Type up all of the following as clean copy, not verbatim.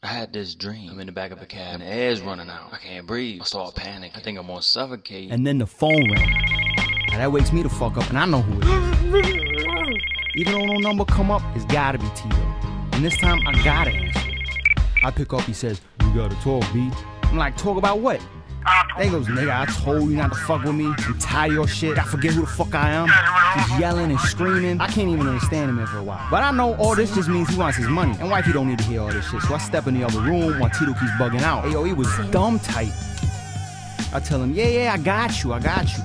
I had this dream. I'm in the back of a cab and the air's running out. I can't breathe. I start panicking. I think I'm gonna suffocate. And then the phone rang. Now that wakes me the fuck up and I know who it is. Even though no number come up, it's gotta be Tito. And this time I gotta answer. I pick up, he says, "We gotta talk, B." I'm like, talk about what? There he goes, "Nigga, I told you not to fuck with me. I'm tired of your shit. I forget who the fuck I am." He's yelling and screaming. I can't even understand him after a while. But I know all this just means he wants his money. And wifey don't need to hear all this shit. So I step in the other room while Tito keeps bugging out. Hey, yo, he was dumb tight. I tell him, yeah, I got you.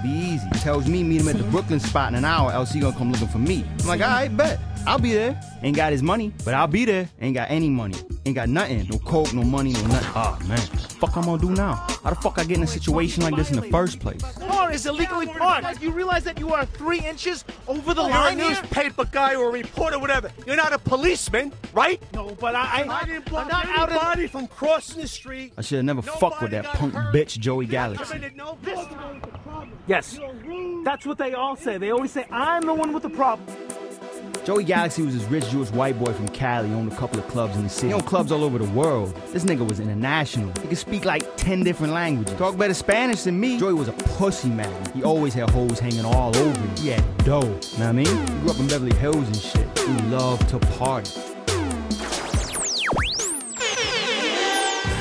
Be easy. He tells me meet him at the Brooklyn spot in an hour, else he gonna come looking for me. I'm like, all right, bet. I'll be there. Ain't got his money, but I'll be there. Ain't got any money. Ain't got nothing. No coke, no money, no nothing. Oh, man. What the fuck I'm gonna do now? How the fuck I get in a situation like this in the first place? The car is illegally parked. You realize that you are 3 inches over the line? You're a newspaper guy or a reporter, whatever. You're not a policeman, right? No, but I'm not out anybody from crossing the street. I should have never fucked with that punk bitch Joey Galaxy. Yes, that's what they all say. They always say, I'm the one with the problem. Joey Galaxy was this rich Jewish white boy from Cali, owned a couple of clubs in the city. He owned clubs all over the world. This nigga was international. He could speak like 10 different languages. Talk better Spanish than me. Joey was a pussy man. He always had hoes hanging all over him. He had dough. Know what I mean? He grew up in Beverly Hills and shit. He loved to party.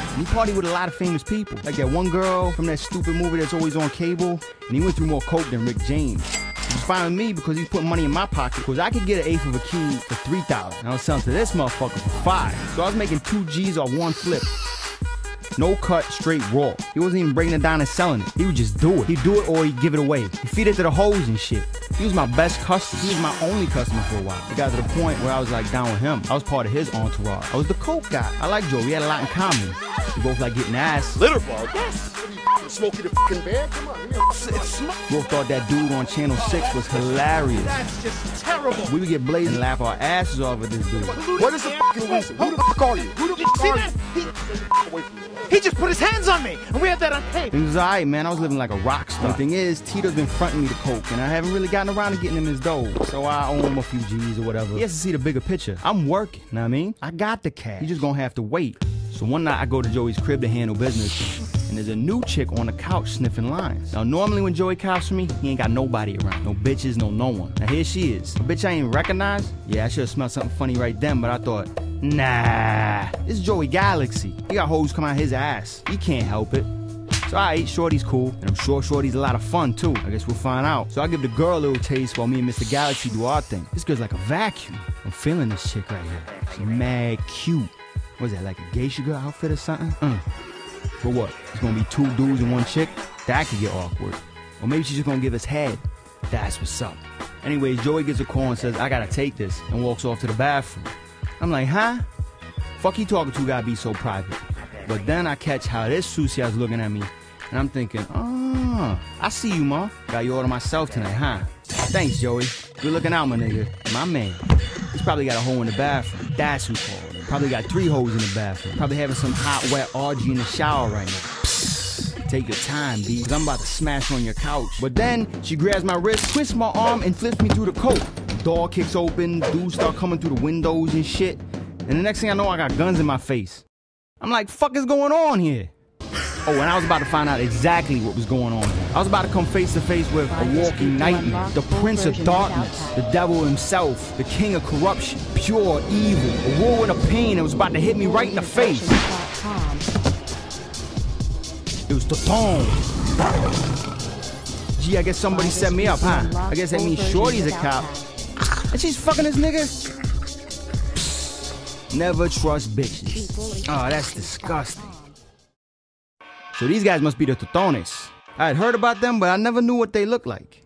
And he partied with a lot of famous people. Like that one girl from that stupid movie that's always on cable. And he went through more coke than Rick James. He was fine with me because he's putting money in my pocket. Because I could get an eighth of a key for $3,000. And I was selling to this motherfucker for $5. So I was making 2 G's off one flip. No cut, straight raw. He wasn't even breaking it down and selling it. He would just do it. He'd do it or he'd give it away. He'd feed it to the hoes and shit. He was my best customer. He was my only customer for a while. It got to the point where I was like down with him. I was part of his entourage. I was the coke guy. I like Joe. We had a lot in common. We both like getting ass. Litter ball? Yes. Smoking the fucking bag? Come on. It's smoke. Both thought that dude on Channel 6 was hilarious. That's just terrible. We would get blazed and laugh our asses off at this dude. What is the fucking reason? Who the fuck are you? Who the fuck are you? He just put his hands on me, and we have that on tape. He was alright, man. I was living like a rock star. The thing is, Tito's been fronting me the coke, and I haven't really gotten around to getting him his dough. So I owe him a few G's or whatever. He has to see the bigger picture. I'm working, know what I mean? I got the cash. He's just gonna have to wait. So one night I go to Joey's crib to handle business, and there's a new chick on the couch sniffing lines. Now normally when Joey cops for me, he ain't got nobody around. No bitches, no one. Now here she is. A bitch I ain't recognize? Yeah, I should've smelled something funny right then, but I thought, nah, this is Joey Galaxy. He got hoes come out his ass. He can't help it. So alright, Shorty's cool, and I'm sure Shorty's a lot of fun too. I guess we'll find out. So I give the girl a little taste while me and Mr. Galaxy do our thing. This girl's like a vacuum. I'm feeling this chick right here. She's mad cute. What is that, like a geisha girl outfit or something? For what? It's gonna be 2 dudes and 1 chick? That could get awkward. Or maybe she's just gonna give us head. That's what's up. Anyways, Joey gets a call and says, I gotta take this, and walks off to the bathroom. I'm like, huh? Fuck he talking to gotta be so private. But then I catch how this Susia's looking at me, and I'm thinking, oh, I see you, ma. Got you order myself tonight, huh? Thanks, Joey. Good looking out, my nigga. My man. He's probably got a hole in the bathroom. That's who called him. Probably got 3 hoes in the bathroom. Probably having some hot, wet orgy in the shower right now. Psst. Take your time, B, because I'm about to smash on your couch. But then she grabs my wrist, twists my arm, and flips me through the coat. The door kicks open, dudes start coming through the windows and shit. And the next thing I know, I got guns in my face. I'm like, fuck is going on here? Oh, and I was about to find out exactly what was going on here. I was about to come face to face with a walking nightmare, the prince of darkness, the devil himself, the king of corruption, pure evil, a whirlwind of pain that was about to hit me right in the face. It was Toton. Gee, I guess somebody set me up, huh? I guess that means Shorty's a cop. And she's fucking this nigga? Never trust bitches. Oh, that's disgusting. So these guys must be the Totones. I had heard about them, but I never knew what they looked like.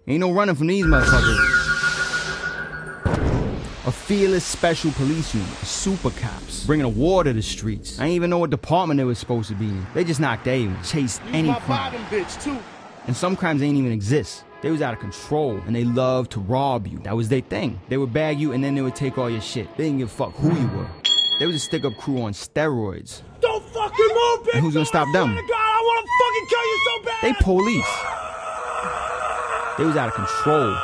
Ain't no running from these motherfuckers. A fearless special police unit, super cops, bringing a war to the streets. I ain't even know what department they were supposed to be in. They just knocked David, chased any crime. Bitch too. And some crimes ain't even exist. They was out of control, and they loved to rob you. That was their thing. They would bag you, and then they would take all your shit. They didn't give a fuck who you were. They was a stick-up crew on steroids. Don't fucking move, bitch! And who's gonna stop them? God, I wanna fucking kill you so bad! They police. They was out of control.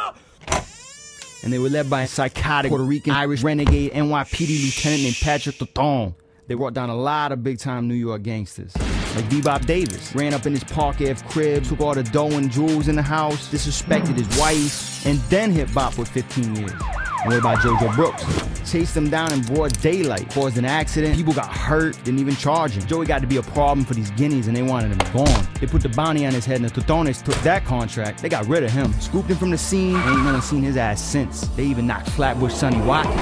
and they were led by a psychotic Puerto Rican Irish renegade NYPD lieutenant named Patrick Toton. They brought down a lot of big-time New York gangsters. Like Bebop Davis, ran up in his Park Ave crib, took all the dough and jewels in the house, disrespected his wife, and then hit Bop with 15 years. And what about JoJo Brooks? Chased him down in broad daylight, caused an accident, people got hurt, didn't even charge him. Joey got to be a problem for these guineas and they wanted him gone. They put the bounty on his head and the Totones took that contract. They got rid of him, scooped him from the scene, ain't no one seen his ass since. They even knocked Flatbush Sonny Watkins.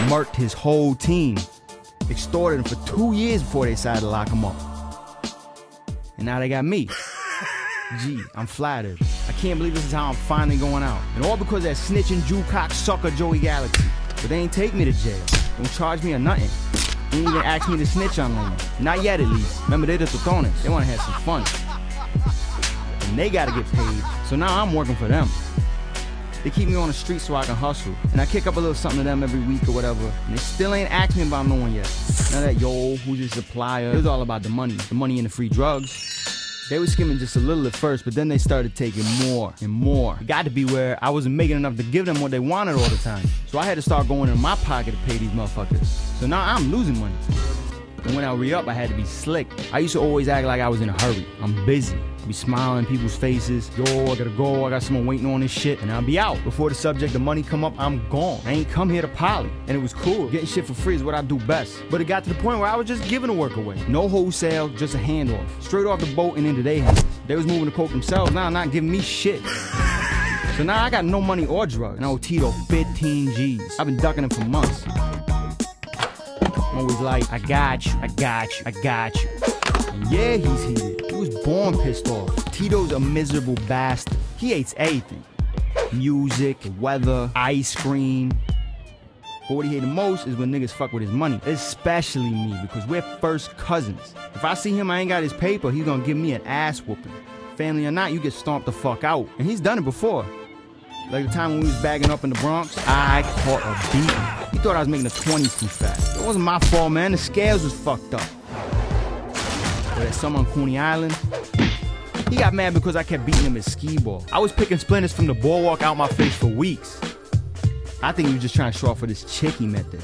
Murked his whole team. Extorted him for 2 years before they decided to lock him up. And now they got me. Gee, I'm flattered. I can't believe this is how I'm finally going out. And all because that snitching Jew cocksucker Joey Galaxy. But they ain't take me to jail. Don't charge me or nothing. They ain't even ask me to snitch on them. Not yet at least. Remember, they're the Totones. They want to have some fun. And they gotta get paid. So now I'm working for them. They keep me on the street so I can hustle. And I kick up a little something to them every week or whatever. And they still ain't asked me about no one yet. None of that, yo, who's your supplier? It was all about the money and the free drugs. They were skimming just a little at first, but then they started taking more and more. It got to be where I wasn't making enough to give them what they wanted all the time. So I had to start going in my pocket to pay these motherfuckers. So now I'm losing money. And when I re-up, I had to be slick. I used to always act like I was in a hurry. I'm busy. Be smiling in people's faces. Yo, I gotta go, I got someone waiting on this shit, and I'll be out. Before the subject of money come up, I'm gone. I ain't come here to poly. And it was cool. Getting shit for free is what I do best. But it got to the point where I was just giving the work away. No wholesale, just a handoff. Straight off the boat and into their hands. They was moving the coke themselves, now not giving me shit. So now I got no money or drugs. And I owe Tito 15 G's. I've been ducking him for months. I'm always like, I got you, I got you, I got you. And yeah, he's heated. He was born pissed off. Tito's a miserable bastard. He hates everything. Music, the weather, ice cream. But what he hates the most is when niggas fuck with his money. Especially me, because we're first cousins. If I see him, I ain't got his paper, he's gonna give me an ass whooping. Family or not, you get stomped the fuck out. And he's done it before. Like the time when we was bagging up in the Bronx, I caught a beat. He thought I was making the 20s too fast. It wasn't my fault, man. The scales was fucked up. But that summer on Coney Island, he got mad because I kept beating him at skee ball. I was picking splinters from the boardwalk out my face for weeks. I think he was just trying to show off for this chick he met there.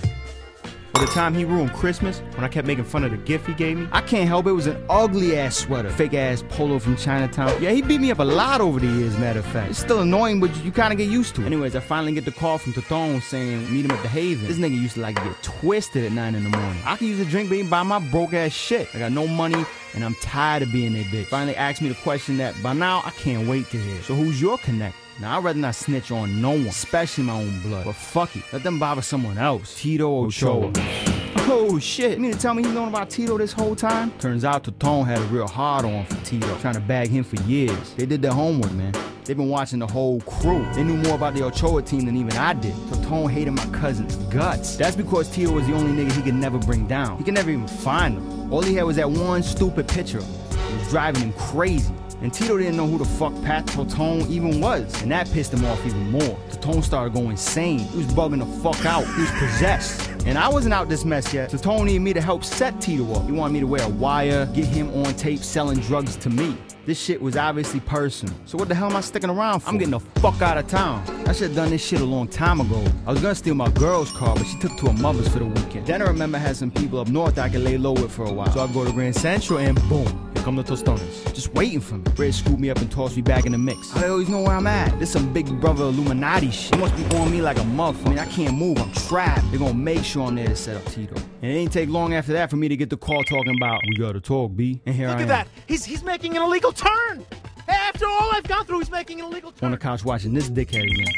By the time he ruined Christmas, when I kept making fun of the gift he gave me, I can't help it was an ugly ass sweater, fake ass polo from Chinatown. Yeah, he beat me up a lot over the years, matter of fact. It's still annoying, but you kinda get used to it. Anyways, I finally get the call from Toton saying meet him at the Haven. This nigga used to like to get twisted at 9 in the morning. I can use a drink, but he buy my broke ass shit. I got no money, and I'm tired of being that bitch. Finally asked me the question that by now I can't wait to hear. So who's your connect? Now, I'd rather not snitch on no one, especially my own blood. But fuck it, let them bother someone else. Tito Ochoa. Oh shit, you mean to tell me he's known about Tito this whole time? Turns out Toton had a real hard-on for Tito, trying to bag him for years. They did their homework, man. They've been watching the whole crew. They knew more about the Ochoa team than even I did. Toton hated my cousin's guts. That's because Tito was the only nigga he could never bring down. He could never even find him. All he had was that one stupid picture of him. It was driving him crazy. And Tito didn't know who the fuck Pat Toton even was. And that pissed him off even more. Toton started going insane. He was bugging the fuck out. He was possessed. And I wasn't out this mess yet. Toton needed me to help set Tito up. He wanted me to wear a wire, get him on tape selling drugs to me. This shit was obviously personal. So what the hell am I sticking around for? I'm getting the fuck out of town. I should've done this shit a long time ago. I was gonna steal my girl's car, but she took it to her mother's for the weekend. Then I remember I had some people up north I could lay low with for a while. So I go to Grand Central and boom. Come the Tostones, just waiting for me. Red scooped me up and tossed me back in the mix. I always know where I'm at. This some big brother Illuminati shit. They must be on me like a muff. I mean, I can't move, I'm trapped. They're gonna make sure I'm there to set up Tito. And it ain't take long after that for me to get the call talking about, we gotta talk, B. And here I am. Look at that, he's making an illegal turn. After all I've gone through, he's making an illegal turn. On the couch watching this dickhead again.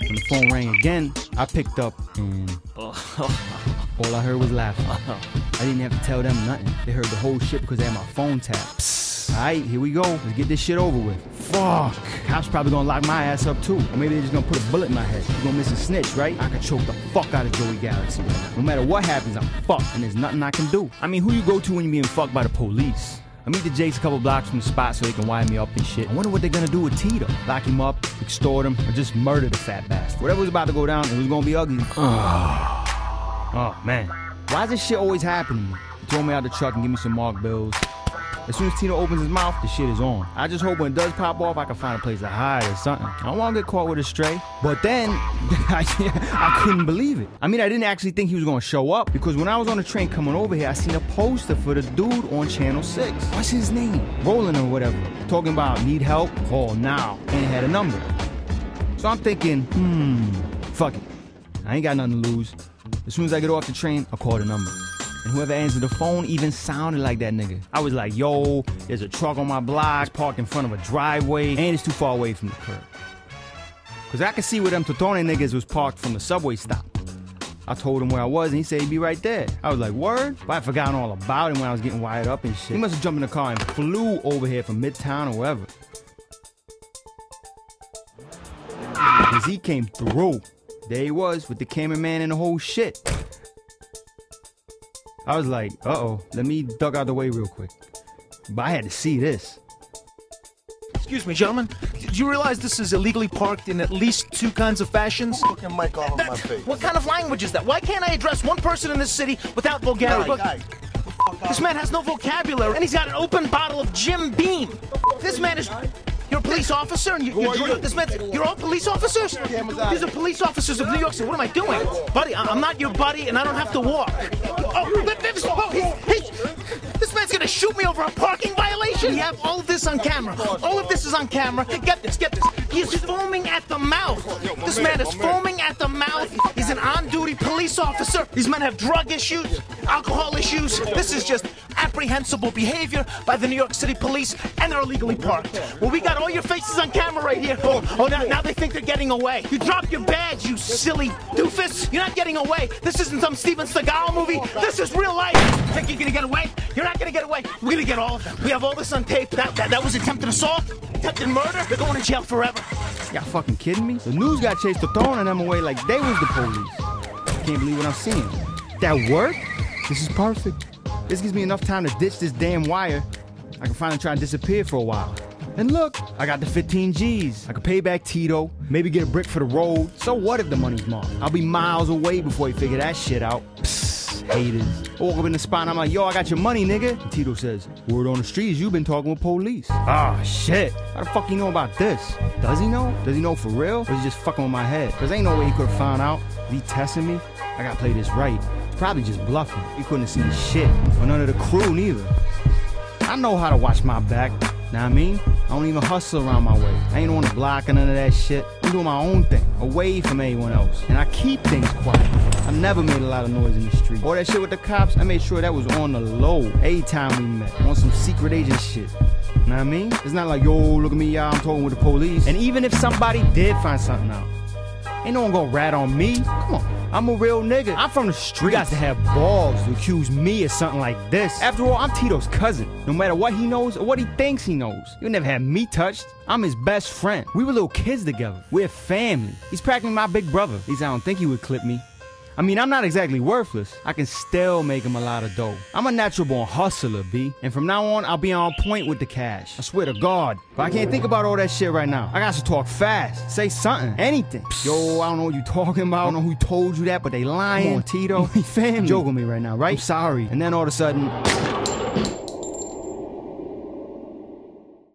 When the phone rang again, I picked up and all I heard was laughing. I didn't have to tell them nothing. They heard the whole shit because they had my phone tapped. Alright, here we go. Let's get this shit over with. Fuck. Cops probably gonna lock my ass up too. Or maybe they're just gonna put a bullet in my head. You're gonna miss a snitch, right? I can choke the fuck out of Joey Galaxy. No matter what happens, I'm fucked. And there's nothing I can do. I mean, who you go to when you're being fucked by the police? I meet the Jakes a couple blocks from the spot so they can wire me up and shit. I wonder what they're gonna do with Tito. Lock him up, extort him, or just murder the fat bastard. Whatever was about to go down, it was gonna be ugly. Oh man. Why is this shit always happening to me? He told me out the truck and give me some mark bills. As soon as Tito opens his mouth, the shit is on. I just hope when it does pop off, I can find a place to hide or something. I don't want to get caught with a stray. But then, I couldn't believe it. I mean, I didn't actually think he was going to show up, because when I was on the train coming over here, I seen a poster for the dude on Channel 6. What's his name? Roland or whatever. Talking about need help, call now. And he had a number. So I'm thinking, fuck it. I ain't got nothing to lose. As soon as I get off the train, I'll call the number. And whoever answered the phone even sounded like that nigga. I was like, yo, there's a truck on my block, it's parked in front of a driveway, and it's too far away from the curb. Cause I could see where them Totone niggas was parked from the subway stop. I told him where I was, and he said he'd be right there. I was like, word? But I had forgotten all about him when I was getting wired up and shit. He must have jumped in the car and flew over here from Midtown or wherever. Cause he came through. There he was, with the cameraman and the whole shit. I was like, uh-oh, let me duck out the way real quick. But I had to see this. Excuse me, gentlemen. Do you realize this is illegally parked in at least 2 kinds of fashions? Fucking mic all over my face. What kind of language is that? Why can't I address one person in this city without vulgarity? This man has no vocabulary, and he's got an open bottle of Jim Beam. This man is... You're a police officer, and you're all police officers? These are police officers of New York City. What am I doing? Buddy, I'm not your buddy, and I don't have to walk. This man's gonna shoot me over a parking violation? We have all of this on camera. All of this is on camera. Get this. He is foaming at the mouth. This man is foaming at the mouth. He's an on-duty police officer. These men have drug issues, alcohol issues. This is just apprehensible behavior by the New York City police, and they're illegally parked. Well, we got all your faces on camera right here. Now they think they're getting away. You dropped your badge, you silly doofus. You're not getting away. This isn't some Steven Seagal movie. This is real life. You think you're gonna get away? You're not gonna get away. We're gonna get all of them. We have all this on tape. That was attempted assault, attempted murder. They're going to jail forever. Y'all fucking kidding me? The news got chased to throwing them away like they was the police. I can't believe what I'm seeing. That worked? This is perfect. This gives me enough time to ditch this damn wire. I can finally try and disappear for a while. And look, I got the 15 G's. I can pay back Tito, maybe get a brick for the road. So what if the money's marked? I'll be miles away before he figure that shit out. Psst, haters. I walk up in the spot and I'm like, yo, I got your money, nigga. And Tito says, word on the street is you've been talking with police. Ah, shit. How the fuck he know about this? Does he know? Does he know for real? Or is he just fucking with my head? Cause ain't no way he could have found out. Is he testing me? I gotta play this right. He's probably just bluffing. He couldn't have seen shit. Or none of the crew neither. I know how to watch my back. Know what I mean? I don't even hustle around my way. I ain't on the block or none of that shit. I'm doing my own thing, away from anyone else. And I keep things quiet. I never made a lot of noise in the street. All that shit with the cops, I made sure that was on the low. Every time we met, on some secret agent shit. Know what I mean? It's not like, yo, look at me, y'all, I'm talking with the police. And even if somebody did find something out, ain't no one gonna rat on me. Come on. I'm a real nigga. I'm from the street. You got to have balls to accuse me of something like this. After all, I'm Tito's cousin. No matter what he knows or what he thinks he knows, you'll never have me touched. I'm his best friend. We were little kids together. We're family. He's practically my big brother. At least I don't think he would clip me. I mean, I'm not exactly worthless. I can still make him a lot of dough. I'm a natural born hustler, B. And from now on, I'll be on point with the cash. I swear to God. But I can't think about all that shit right now. I got to talk fast. Say something. Anything. Yo, I don't know what you talking about. I don't know who told you that, but they lying. Come on, Tito. We family. Joking with me right now, right? I'm sorry. And then all of a sudden...